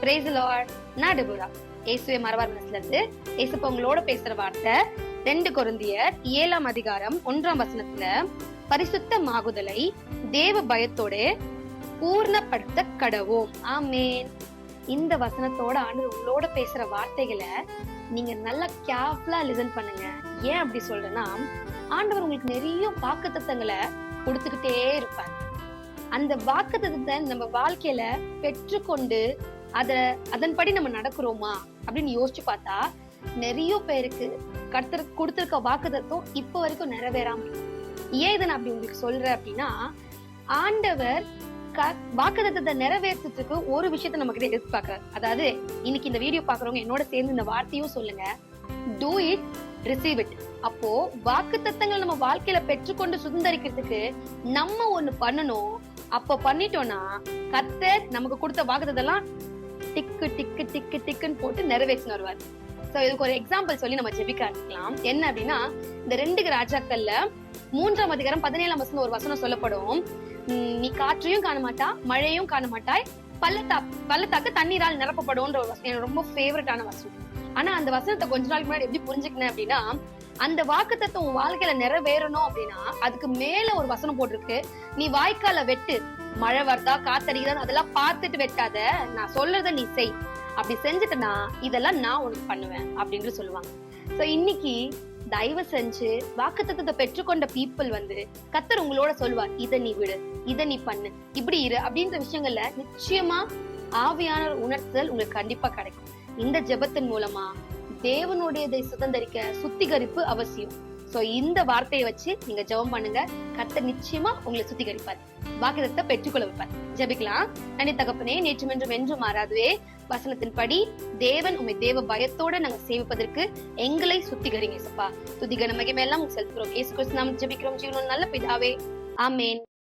Price Lord. நான் Deborah. இயேசுவே மறவார் மனசுல இருந்து இயேசுப்பா உங்களோட பேசுற வார்த்தை 2 கொரிந்தியர் 7ஆம் அதிகாரம் 1ஆம் வசனத்துல பரிசுத்தமாகுதலை தேவ பயத்தோட பூர்ணப்படுத்த கடவோம். ஆமேன். இந்த வசனத்தோட ஆண்டவர் உங்களோட பேசுற வார்த்தைகளை நீங்க நல்லா கேர்ஃபுல்லா லிசன் பண்ணுங்க. ஏன் அப்படி சொல்றேன்னா, ஆண்டவர் உங்களுக்கு நிறைய வாக்குத்தத்தங்களை கொடுத்துக்கிட்டே இருப்பார். அந்த வாக்குத்தத்தத்தை நம்ம வாழ்க்கையில பெற்றுக்கொண்டு அதன்படி நம்ம நடக்கிறோமா அப்படின்னு யோசிச்சு பார்த்தா நிறைய பேருக்கு கர்த்தர் கொடுத்திருக்க வாக்குத்தத்தம் இப்ப வரைக்கும் நிறைவேறாம. ஏன் இதை நான் அப்படி உங்களுக்கு சொல்றேன் அப்படின்னா, ஆண்டவர் வாக்குத்தத்தத்தை நிறைவேற்றத்துக்கு ஒரு விஷயத்த நம்ம கிட்ட எதிர்பார்க்கிறார். அதாவது இன்னைக்கு இந்த வீடியோ பாக்குறவங்க என்னோட சேர்ந்து இந்த வார்த்தையும் சொல்லுங்க, டூ இட், ரிசீவ் இட். அப்போ வாக்குத்தத்தங்கள் நம்ம வாழ்க்கையில பெற்றுக்கொண்டு சுதந்திரிக்கிறதுக்கு நம்ம ஒண்ணு பண்ணணும். அப்ப பண்ணிட்டோம்னா கர்த்தர் நமக்கு கொடுத்த வாக்குத்தத்தெல்லாம் டிக்கு டிக்கு டிக்கு டிக்குன்னு போட்டு நிறைவேற்றி வருவார். சோ இதுக்கு ஒரு எக்ஸாம்பிள் சொல்லி நம்ம ஜெபிக்க ஆரம்பிக்கலாம். என்ன அப்படின்னா, இந்த 2 ராஜாக்கள்ல 3ஆம் அதிகாரம் 17ஆம் வசனம் ஒரு வசனம் சொல்லப்படும். நீ காற்றையும் காண மாட்டா, மழையும் காண மாட்டாய், பள்ளத்தாக்கு தண்ணீரால் நிரப்பப்படும்ன்ற ஒரு வசனம் எனக்கு ரொம்ப ஃபேவரட்டான வசனம். ஆனா அந்த வசனத்தை கொஞ்ச நாளைக்கு முன்னாடி எப்படி புரிஞ்சுக்கினேன் அப்படின்னா, அந்த வாக்குத்தத்தம் உன் வாழ்க்கையில நிறைவேறணும் அப்படின்னா அதுக்கு மேல ஒரு வசனம் போட்டிருக்கு, நீ வாய்க்கால வெட்டு, மழை வருதா காத்தடிக்குதா அதெல்லாம் பார்த்துட்டு வெட்டாத, நான் சொல்றத நீ செய். அப்படி செஞ்சுட்டனா இதெல்லாம் நான் உனக்கு பண்ணுவேன் அப்படின்னு சொல்லுவாங்க. சோ இன்னைக்கு தயவு செஞ்சு வாக்குத்தத்தத்தை பெற்றுக்கொண்ட பீப்புள் கர்த்தர் உங்களோட சொல்லுவார், இதை நீ விடு, இதை நீ பண்ணு, இப்படி இரு அப்படின்ற விஷயங்கள்ல நிச்சயமா ஆவியான உணர்த்தல் உங்களுக்கு கண்டிப்பா கிடைக்கும். இந்த ஜெபத்தின் மூலமா தேவனுடையதை சுதந்திரிக்க சுத்திகரிப்பு அவசியம். சோ இந்த வார்த்தையை வச்சு நீங்க ஜெபம் பண்ணுங்க, கர்த்தர் நிச்சயமா உங்களை சுத்திகரிப்பார், வாக்குத்தத்தத்தை பெற்றுக்கொள்ள வைப்பார். ஜெபிக்கலாம். நன்றி தகப்பனே, நேற்றும் என்றும் மாறாதுவே வசனத்தின்படி தேவன் உண்மை தேவ பயத்தோட நாங்க சேவிப்பதற்கு எங்களை சுத்திகரிங்க. துதிகன மகிமை எல்லாம் செலுத்துறோம். இயேசு கிறிஸ்து நாமத்தில் ஜெபிக்கிறோம் ஜீவனுள்ள நல்ல பிதாவே. ஆமேன்.